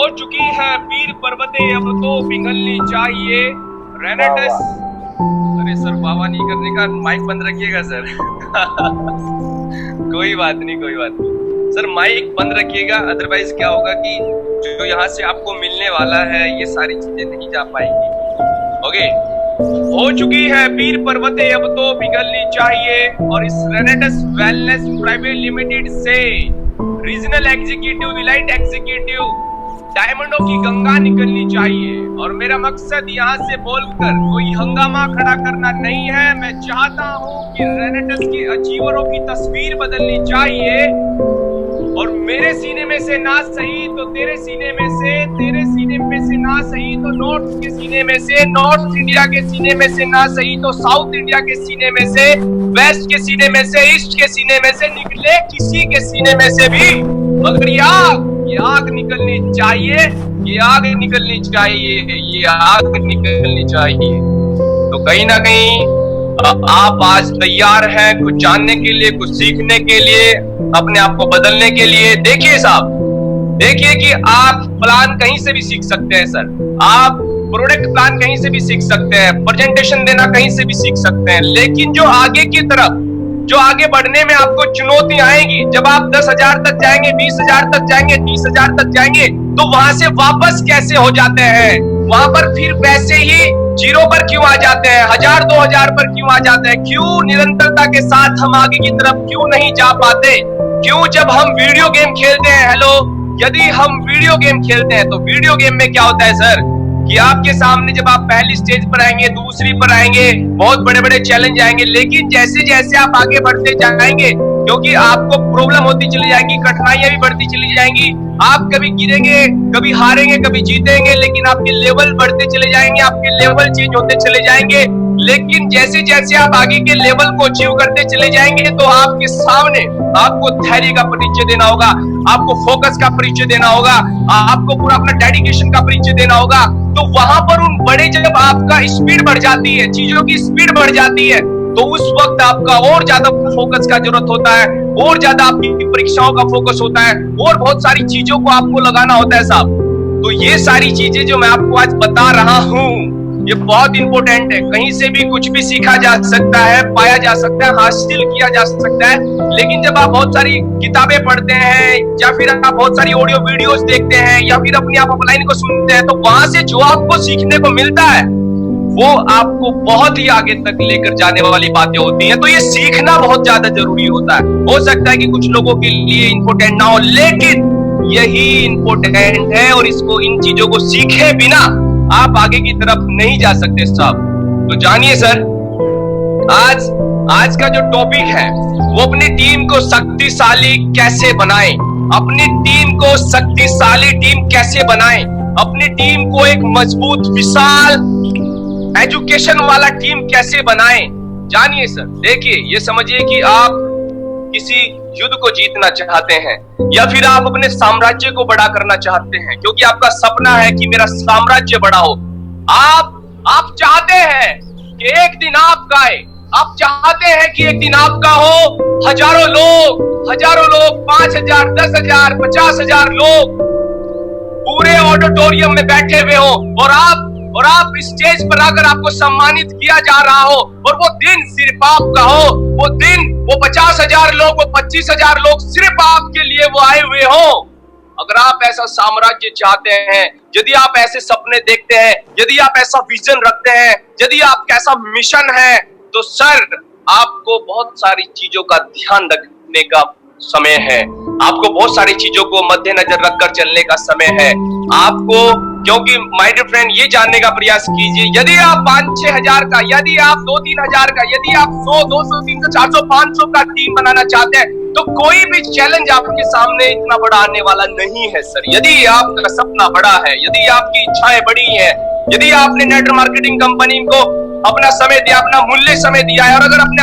हो चुकी है पीर पर्वते, अब तो पिघलनी चाहिए रेनेटिस। अरे सर बाबा नहीं करने का, माइक बंद रखिएगा सर। कोई बात नहीं, कोई बात नहीं सर, माइक बंद रखिएगा, अदरवाइज क्या होगा कि जो यहाँ से आपको मिलने वाला है ये सारी चीजें नहीं जा पाएंगी। ओके, हो चुकी है पीर पर्वते, अब तो पिघलनी चाहिए। और इस रेनेटिस वेलनेस प्राइवेट लिमिटेड से रीजनल एग्जीक्यूटिव, इलाइट एग्जीक्यूटिव, डायमंडों की गंगा निकलनी चाहिए। और मेरा मकसद यहाँ से बोलकर कोई हंगामा खड़ा करना नहीं है। मैं चाहता हूँ कि रेनेटिस के अचीवरों की तस्वीर बदलनी चाहिए। और मेरे सीने में से ना सही तो तेरे सीने में से, तेरे सीने में से ना सही तो नॉर्थ के सीने में से, नॉर्थ इंडिया के सीने में से ना सही तो साउथ इंडिया के सीने में से, वेस्ट के सीने में से, ईस्ट के सीने में से, निकले किसी के सीने में से भी, मगर ये आग निकलनी चाहिए, ये आग निकलनी चाहिए, ये आग निकलनी चाहिए। तो कहीं ना कहीं आप आज तैयार हैं कुछ जानने के लिए, कुछ सीखने के लिए, अपने आप को बदलने के लिए। देखिए साहब, देखिए कि आप प्लान कहीं से भी सीख सकते हैं सर, आप प्रोडक्ट प्लान कहीं से भी सीख सकते हैं, प्रेजेंटेशन देना कहीं से भी सीख सकते हैं, लेकिन जो आगे की तरफ, जो आगे बढ़ने में आपको चुनौती आएगी, जब आप 10,000 तक जाएंगे, 20,000 तक जाएंगे, 30,000 तक जाएंगे, तो वहां से वापस कैसे हो जाते हैं, वहां पर फिर वैसे ही जीरो पर क्यों आ जाते हैं, 1,000 2,000 पर क्यों आ जाते हैं, क्यों निरंतरता के साथ हम आगे की तरफ क्यों नहीं जा पाते, क्यों जब हम वीडियो गेम खेलते हैं, हेलो, यदि हम वीडियो गेम खेलते हैं तो वीडियो गेम में क्या होता है सर कि आपके सामने जब आप पहली स्टेज पर आएंगे, दूसरी पर आएंगे, बहुत बड़े बड़े चैलेंज आएंगे, लेकिन जैसे जैसे आप आगे बढ़ते जाएंगे, क्योंकि आपको प्रॉब्लम होती चली जाएंगी, कठिनाइयां भी बढ़ती चली जाएंगी, आप कभी गिरेंगे, कभी हारेंगे, कभी जीतेंगे, लेकिन आपके लेवल बढ़ते चले जाएंगे, आपके लेवल चेंज होते चले जाएंगे। लेकिन जैसे जैसे आप आगे के लेवल को अचीव करते चले जाएंगे तो आपके सामने आपको धैर्य का परिचय देना होगा, आपको फोकस का परिचय देना होगा, आपको पूरा अपना डेडिकेशन का परिचय देना होगा। तो वहां पर उन बड़े, जब आपका स्पीड बढ़ जाती है, चीजों की स्पीड बढ़ जाती है, तो उस वक्त आपका और ज्यादा फोकस का जरूरत होता है, और ज्यादा आपकी परीक्षाओं का फोकस होता है, और बहुत सारी चीजों को आपको लगाना होता है साहब। तो ये सारी चीजें जो मैं आपको आज बता रहा हूँ ये बहुत इंपॉर्टेंट है। कहीं से भी कुछ भी सीखा जा सकता है, पाया जा सकता है, हासिल किया जा सकता है, लेकिन जब आप बहुत सारी किताबें पढ़ते हैं, या फिर आप बहुत सारी ऑडियो वीडियोस देखते हैं, या फिर अपनी आप ऑफलाइन को सुनते हैं, तो वहां से जो आपको सीखने को मिलता है वो आपको बहुत ही आगे तक लेकर जाने वाली बातें होती हैं। तो ये सीखना बहुत ज्यादा जरूरी होता है। हो सकता है कि कुछ लोगों के लिए इंपॉर्टेंट ना हो, लेकिन यही इंपॉर्टेंट है, और इसको, इन चीजों को सीखे बिना आप आगे की तरफ नहीं जा सकते साहब। तो जानिए सर, आज का जो टॉपिक है वो अपनी टीम को शक्तिशाली कैसे बनाएं, अपनी टीम को शक्तिशाली टीम कैसे बनाएं, अपनी टीम को एक मजबूत, विशाल, एजुकेशन वाला टीम कैसे बनाएं। जानिए सर, देखिए, ये समझिए कि आप किसी युद्ध को जीतना चाहते हैं, या फिर आप अपने साम्राज्य को बड़ा करना चाहते हैं, क्योंकि आपका सपना है कि मेरा साम्राज्य बड़ा हो। आप चाहते हैं कि एक दिन आपका आए, आप चाहते हैं कि एक दिन आपका हो, हजारों लोग, 5,000, 10,000, 50,000 लोग पूरे ऑडिटोरियम में बैठे हुए हो, और आप स्टेज पर आकर आपको सम्मानित किया जा रहा हो, और वो दिन सिर्फ आपका हो, वो दिन, वो 50,000 लोग, वो 25,000 लोग सिर्फ आपके लिए वो आए हुए हो। अगर आप ऐसा साम्राज्य चाहते हैं, यदि आप ऐसे सपने देखते हैं, यदि आप ऐसा विजन रखते हैं, यदि आपका ऐसा मिशन है, तो सर आपको बहुत सारी चीजों का ध्यान रखने का समय है, आपको बहुत सारी चीजों को मद्देनजर रखकर चलने का समय है आपको। क्योंकि माय डियर फ्रेंड, ये जानने का प्रयास कीजिए, यदि आप 5-6 हजार का, यदि आप 2-3 हजार का, यदि आप 100, 200, 300, 400, 500 का टीम बनाना चाहते हैं, तो कोई भी चैलेंज आपके सामने इतना बड़ा आने वाला नहीं है सर। यदि आपका सपना बड़ा है, यदि आपकी इच्छाएं बड़ी हैं, यदि आपने नेटवर्क मार्केटिंग कंपनी को अपना समय दिया, अपना मूल्य समय दिया है, और अगर अपने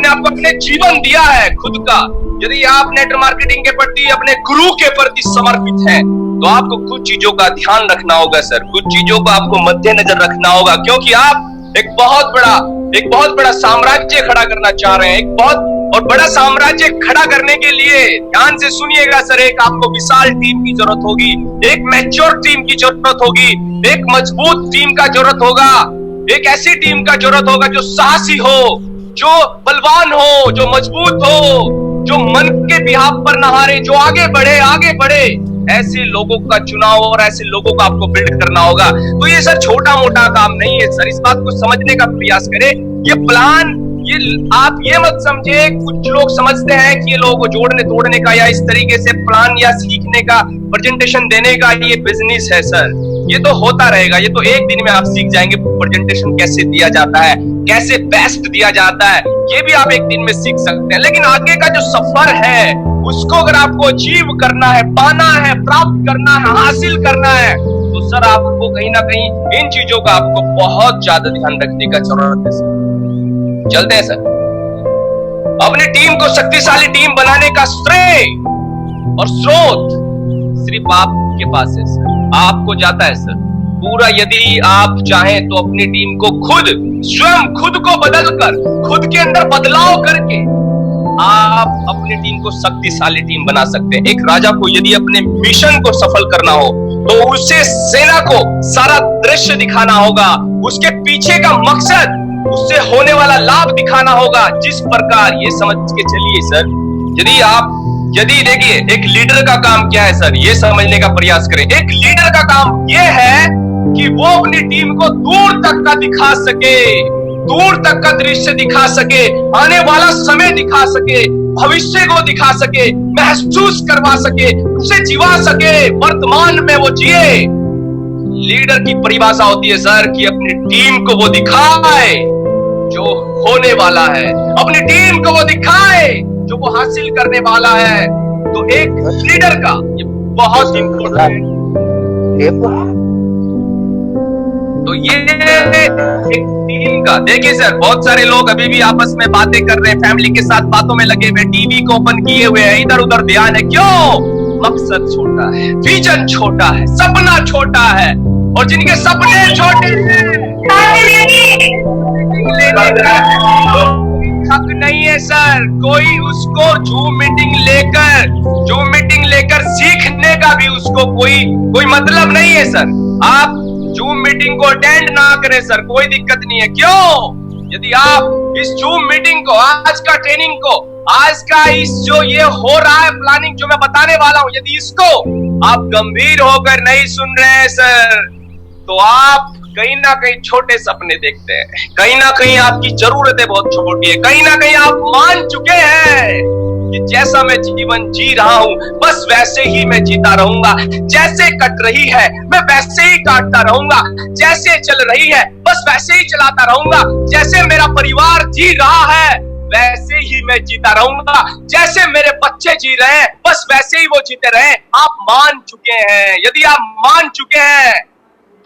आप को अपने जीवन दिया है खुद का, यदि आप नेटवर्क मार्केटिंग के प्रति, अपने गुरु के प्रति समर्पित हैं, तो आपको कुछ चीजों का ध्यान रखना होगा सर, कुछ चीजों को आपको मद्देनजर रखना होगा, क्योंकि आप एक बहुत बड़ा साम्राज्य खड़ा करना चाह रहे हैं, एक बहुत और बड़ा साम्राज्य खड़ा करने के लिए ध्यान से सुनिएगा सर, एक आपको विशाल टीम की जरूरत होगी, एक मैच्योर टीम की जरूरत होगी, एक मजबूत टीम का जरूरत होगा, एक ऐसी टीम का जरूरत होगा जो साहसी हो, जो बलवान हो, जो मजबूत हो, जो मन के बिहाफ पर न हारे, जो आगे बढ़े आगे बढ़े। ऐसे लोगों का चुनाव और ऐसे लोगों को आपको बिल्ड करना होगा। तो ये सर छोटा मोटा काम नहीं है सर, इस बात को समझने का प्रयास करें। ये प्लान, ये आप ये मत समझे, कुछ लोग समझते हैं कि ये लोगों को जोड़ने तोड़ने का या इस तरीके से प्लान या सीखने का, प्रेजेंटेशन देने का ये बिजनेस है सर। ये तो होता रहेगा, ये तो एक दिन में आप सीख जाएंगे प्रेजेंटेशन कैसे दिया जाता है, कैसे बेस्ट दिया जाता है, ये भी आप एक दिन में सीख सकते हैं। लेकिन आगे का जो सफर है उसको अगर आपको अचीव करना है, पाना है, प्राप्त करना है, हासिल करना है, तो सर आपको कहीं ना कहीं इन चीजों का आपको बहुत ज्यादा ध्यान रखने का जरूरत है सर। चलते हैं सर। अपनी टीम को शक्तिशाली टीम बनाने का श्रेय और स्रोत सिर्फ आपके पास है सर, आपको जाता है सर पूरा। यदि आप चाहें तो अपनी टीम को स्वयं खुद को बदलकर, खुद के अंदर बदलाव करके आप अपनी टीम को शक्तिशाली टीम बना सकते हैं। एक राजा को यदि अपने मिशन को सफल करना हो तो उसे सेना को सारा दृश्य दिखाना होगा, उसके पीछे का मकसद, उससे होने वाला लाभ दिखाना होगा। जिस प्रकार, ये समझ के चलिए सर, यदि देखिए एक लीडर का काम क्या है सर, ये समझने का प्रयास करें। एक लीडर का काम ये है कि वो अपनी टीम को दूर तक का दिखा सके, दूर तक का दृश्य दिखा सके, आने वाला समय दिखा सके, भविष्य को दिखा सके, महसूस करवा सके, उसे जीवा सके, वर्तमान में वो जिए। लीडर की परिभाषा होती है सर कि अपनी टीम को वो दिखाए जो होने वाला है, अपनी टीम को वो दिखाए जो वो हासिल करने वाला है। तो एक लीडर का ये बहुत इंपॉर्टेंट। तो ये एक टीम का, देखिए सर बहुत सारे लोग अभी भी आपस में बातें कर रहे हैं, फैमिली के साथ बातों में लगे हुए, टीवी को ओपन किए हुए हैं, इधर उधर ध्यान है। क्यों? मकसद छोटा है, विजन छोटा है, सपना छोटा है। और जिनके सपने छोटे हैं हक नहीं है सर कोई उसको जूम मीटिंग लेकर सीखने का भी उसको कोई मतलब नहीं है सर। आप जूम मीटिंग को अटेंड ना करें सर, कोई दिक्कत नहीं है। क्यों? यदि आप इस जूम मीटिंग को, आज का ट्रेनिंग को, आज का इस जो ये हो रहा है प्लानिंग जो मैं बताने वाला हूं, यदि इसको आप गंभीर होकर नहीं सुन रहे हैं सर, तो आप कहीं ना कहीं छोटे सपने देखते हैं, कहीं ना कहीं आपकी जरूरतें बहुत छोटी है, कहीं ना कहीं आप मान चुके हैं कि जैसा मैं जीवन जी रहा हूं बस वैसे ही मैं जीता रहूंगा, जैसे कट रही है मैं वैसे ही काटता रहूंगा, जैसे चल रही है बस वैसे ही चलाता रहूंगा, जैसे मेरा परिवार जी रहा है वैसे ही मैं जीता रहूंगा, जैसे मेरे बच्चे जी रहे हैं बस वैसे ही वो जीते रहे। आप मान चुके हैं। यदि आप मान चुके हैं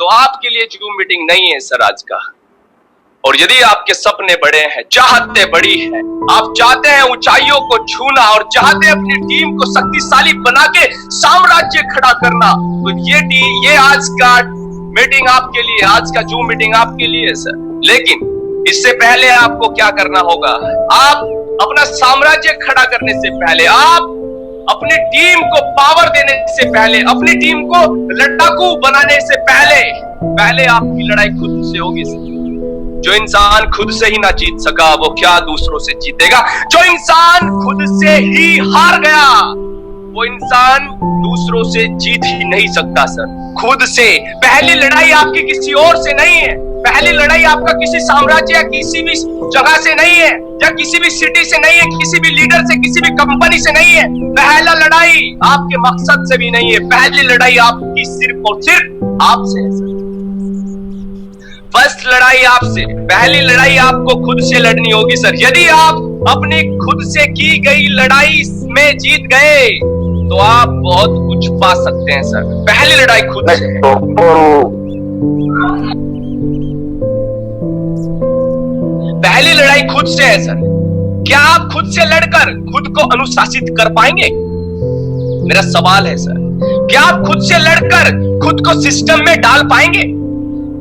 तो आपके लिए जूम मीटिंग नहीं है सर आज का। और यदि आपके सपने बड़े हैं, चाहते बड़ी हैं, आप चाहते हैं ऊंचाइयों को छूना और चाहते हैं अपनी टीम को शक्तिशाली बना के साम्राज्य खड़ा करना, तो ये आज का मीटिंग आपके लिए, आज का जूम मीटिंग आपके लिए है सर। लेकिन इससे पहले आपको क्या करना होगा? आप अपना साम्राज्य खड़ा करने से पहले, आप अपनी टीम को पावर देने से पहले, अपनी टीम को लड़ाकू बनाने से पहले आपकी लड़ाई खुद से होगी। जो इंसान खुद से ही ना जीत सका वो क्या दूसरों से जीतेगा? जो इंसान खुद से ही हार गया वो इंसान दूसरों से जीत ही नहीं सकता सर। खुद से। पहली लड़ाई आपकी किसी और से नहीं है, पहली लड़ाई आपका किसी साम्राज्य या किसी भी जगह से नहीं है, या किसी भी सिटी से नहीं है, किसी भी लीडर से, किसी भी कंपनी से नहीं है। पहला लड़ाई आपके मकसद से भी नहीं है, पहली लड़ाई आपकी सिर्फ और सिर्फ आपसे है सर। फर्स्ट लड़ाई आपसे, पहली लड़ाई आपको खुद से लड़नी होगी सर। यदि आप अपनी खुद से की गई लड़ाई में जीत गए तो आप बहुत कुछ पा सकते हैं सर। पहली लड़ाई खुद से है। पहली लड़ाई खुद से है सर। क्या आप खुद से लड़कर खुद को अनुशासित कर पाएंगे? मेरा सवाल है सर। क्या आप खुद से लड़कर खुद को सिस्टम में डाल पाएंगे?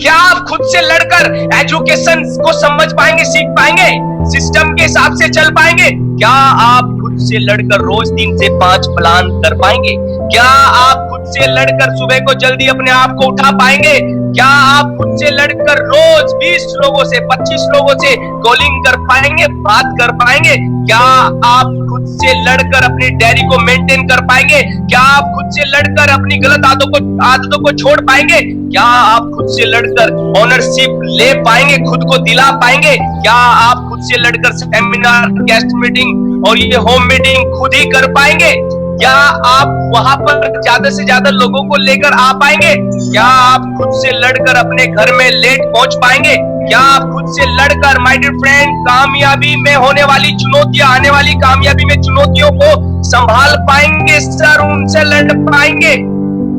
क्या आप खुद से लड़कर एजुकेशन को समझ पाएंगे, सीख पाएंगे, सिस्टम के हिसाब से चल पाएंगे? क्या आप खुद से लड़कर रोज 3 से 5 प्लान कर पाएंगे? क्या आप खुद से लड़कर सुबह को जल्दी अपने आप को उठा पाएंगे? क्या आप खुद से लड़कर रोज 20 लोगों से, 25 लोगों से कॉलिंग कर पाएंगे, बात कर पाएंगे? क्या आप खुद से लड़कर अपनी डायरी को मेंटेन कर पाएंगे? क्या आप खुद से लड़कर अपनी गलत आदतों को छोड़ पाएंगे? क्या आप खुद से लड़कर ओनरशिप ले पाएंगे, खुद को दिला पाएंगे? क्या आप खुद से लड़कर सेमिनार, गेस्ट मीटिंग और ये होम मीटिंग खुद ही कर पाएंगे? क्या आप वहां पर ज्यादा से ज्यादा लोगों को लेकर आ पाएंगे? क्या आप खुद से लड़कर अपने घर में लेट पहुंच पाएंगे? क्या आप खुद से लड़कर, माय डियर फ्रेंड, कामयाबी में होने वाली चुनौतियां, आने वाली कामयाबी में चुनौतियों को संभाल पाएंगे सर? उनसे लड़ पाएंगे?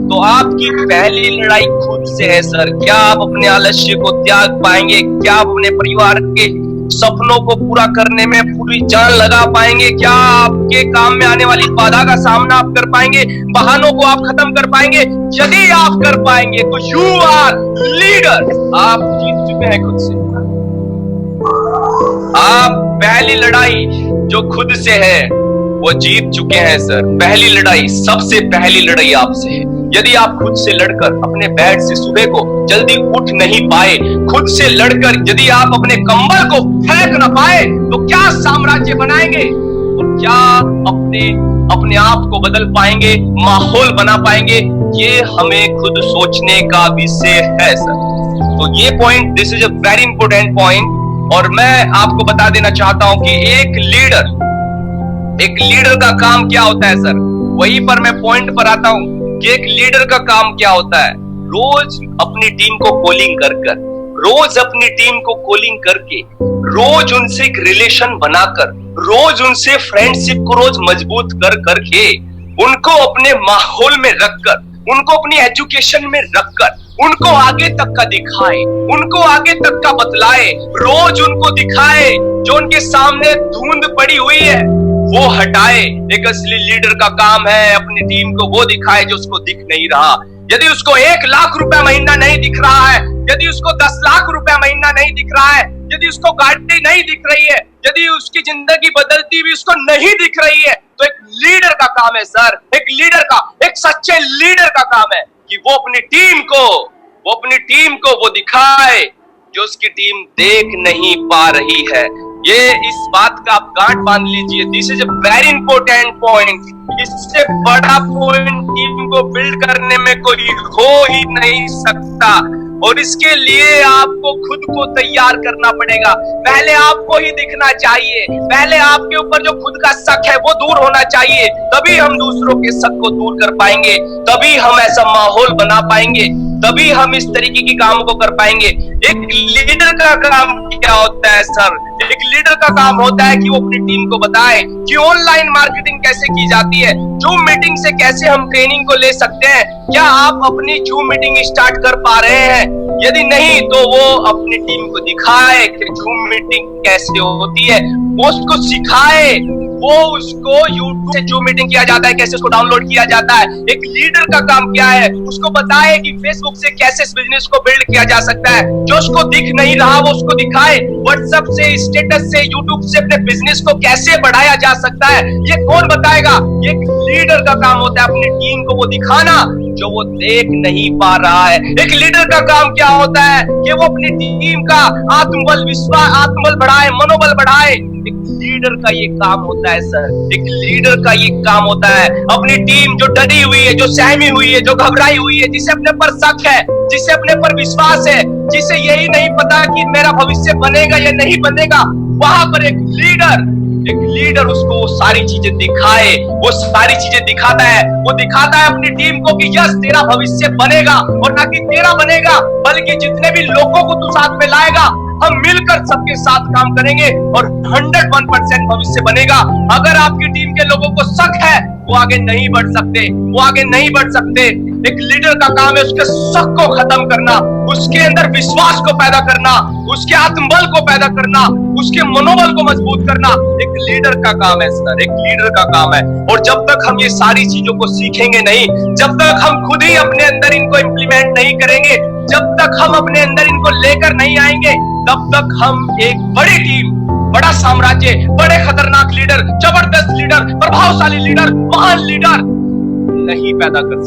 तो आपकी पहली लड़ाई खुद से है सर। क्या आप अपने आलस्य को त्याग पाएंगे? क्या आप अपने परिवार के सपनों को पूरा करने में पूरी जान लगा पाएंगे? क्या आपके काम में आने वाली बाधा का सामना आप कर पाएंगे? बहानों को आप खत्म कर पाएंगे? यदि आप कर पाएंगे तो यू आर लीडर। आप जीत चुके हैं खुद से। आप पहली लड़ाई जो खुद से है वो जीत चुके हैं सर। पहली लड़ाई, सबसे पहली लड़ाई आपसे है। यदि आप खुद से लड़कर अपने बेड से सुबह को जल्दी उठ नहीं पाए, खुद से लड़कर यदि आप अपने कंबल को फेंक न पाए, तो क्या साम्राज्य बनाएंगे? और क्या अपने आप को बदल पाएंगे, माहौल बना पाएंगे? ये हमें खुद सोचने का विषय है सर। तो ये point, this is a very important point. और मैं आपको बता देना चाहता हूं कि एक लीडर का काम क्या होता है सर। वहीं पर मैं पॉइंट पर आता हूं कि एक लीडर का काम क्या होता है। रोज अपनी टीम को कॉलिंग रोज अपनी टीम को कॉलिंग करके, रोज उनसे एक रिलेशन बनाकर, रोज उनसे फ्रेंडशिप को रोज मजबूत कर करके, उनको अपने माहौल में रखकर, उनको अपनी एजुकेशन में रखकर, उनको आगे तक का दिखाए, उनको आगे तक का बतलाए, रोज उनको दिखाए, जो उनके सामने धुंध पड़ी हुई है वो हटाए। एक असली लीडर का काम है अपनी टीम को वो दिखाए जो उसको दिख नहीं रहा। यदि उसको 1 लाख रुपए महीना नहीं दिख रहा है, यदि उसको 10 लाख रुपए महीना नहीं दिख रहा है, यदि उसको गाड़ी नहीं दिख रही है, यदि उसकी जिंदगी बदलती हुई उसको नहीं दिख रही है, तो एक लीडर का काम है सर, एक सच्चे लीडर का काम है कि वो अपनी टीम को वो दिखाए जो उसकी टीम देख नहीं पा रही है। ये इस बात का आप गांठ बांध लीजिए। This is a very important point. इससे बड़ा पॉइंट टीम को बिल्ड करने में कोई हो ही नहीं सकता। और इसके लिए आपको खुद को तैयार करना पड़ेगा। पहले आपको ही दिखना चाहिए, पहले आपके ऊपर जो खुद का शक है वो दूर होना चाहिए, तभी हम दूसरों के शक को दूर कर पाएंगे, तभी हम ऐसा माहौल बना पाएंगे, तभी हम इस तरीके की काम को कर पाएंगे। एक लीडर का काम क्या होता है सर? एक लीडर का काम होता है कि वो अपनी टीम को बताए कि ऑनलाइन मार्केटिंग कैसे की जाती है, जूम मीटिंग से कैसे हम ट्रेनिंग को ले सकते हैं। क्या आप अपनी जूम मीटिंग स्टार्ट कर पा रहे हैं? यदि नहीं तो वो अपनी टीम को दिखाए कि जूम मीटिंग कैसे होती है, वो उसको सिखाए, वो उसको यूट्यूब से जूम मीटिंग किया जाता है कैसे उसको डाउनलोड किया जाता है। एक लीडर का काम क्या है? उसको बताए कि फेसबुक से कैसे इस बिजनेस को बिल्ड किया जा सकता है, जो उसको दिख नहीं रहा वो उसको दिखाए। व्हाट्सएप से, स्टेटस से, यूट्यूब से अपने बिजनेस को कैसे बढ़ाया जा सकता है, ये कौन बताएगा? ये एक लीडर का काम होता है अपनी टीम को वो दिखाना जो वो देख नहीं पा रहा है। एक लीडर का काम क्या होता है कि वो अपनी टीम का आत्मबल बढ़ाए, मनोबल बढ़ाए। एक लीडर का ये काम होता है सर। एक लीडर का ये काम होता है अपनी टीम जो डरी हुई है, जो सहमी हुई है, जो घबराई हुई है, जिसे अपने पर शक है, जिसे अपने पर विश्वास है, जिसे यही नहीं पता कि मेरा भविष्य बनेगा या नहीं बनेगा, वहां पर एक लीडर उसको वो सारी चीजें दिखाए, वो सारी चीजें दिखाता है। वो दिखाता है अपनी टीम को कि यस तेरा भविष्य बनेगा, और ना कि तेरा बनेगा बल्कि जितने भी लोगों को तू साथ में लाएगा हम मिलकर सबके साथ काम करेंगे और 101% भविष्य बनेगा। अगर आपकी टीम के लोगों को शक है वो आगे नहीं बढ़ सकते। एक लीडर का काम है उसके शक को खत्म करना, उसके अंदर विश्वास को पैदा करना, उसके आत्मबल को पैदा करना, उसके मनोबल को मजबूत करना। एक लीडर का काम है सर, एक लीडर का काम है। और जब तक हम ये सारी चीजों को सीखेंगे नहीं, जब तक हम खुद ही अपने अंदर इनको इंप्लीमेंट नहीं करेंगे, जब तक हम अपने अंदर इनको लेकर नहीं आएंगे तब तक हम एक बड़ी टीम, बड़ा साम्राज्य, बड़े खतरनाक लीडर, जबरदस्त लीडर, प्रभावशाली लीडर, महान लीडर नहीं पैदा कर सकते।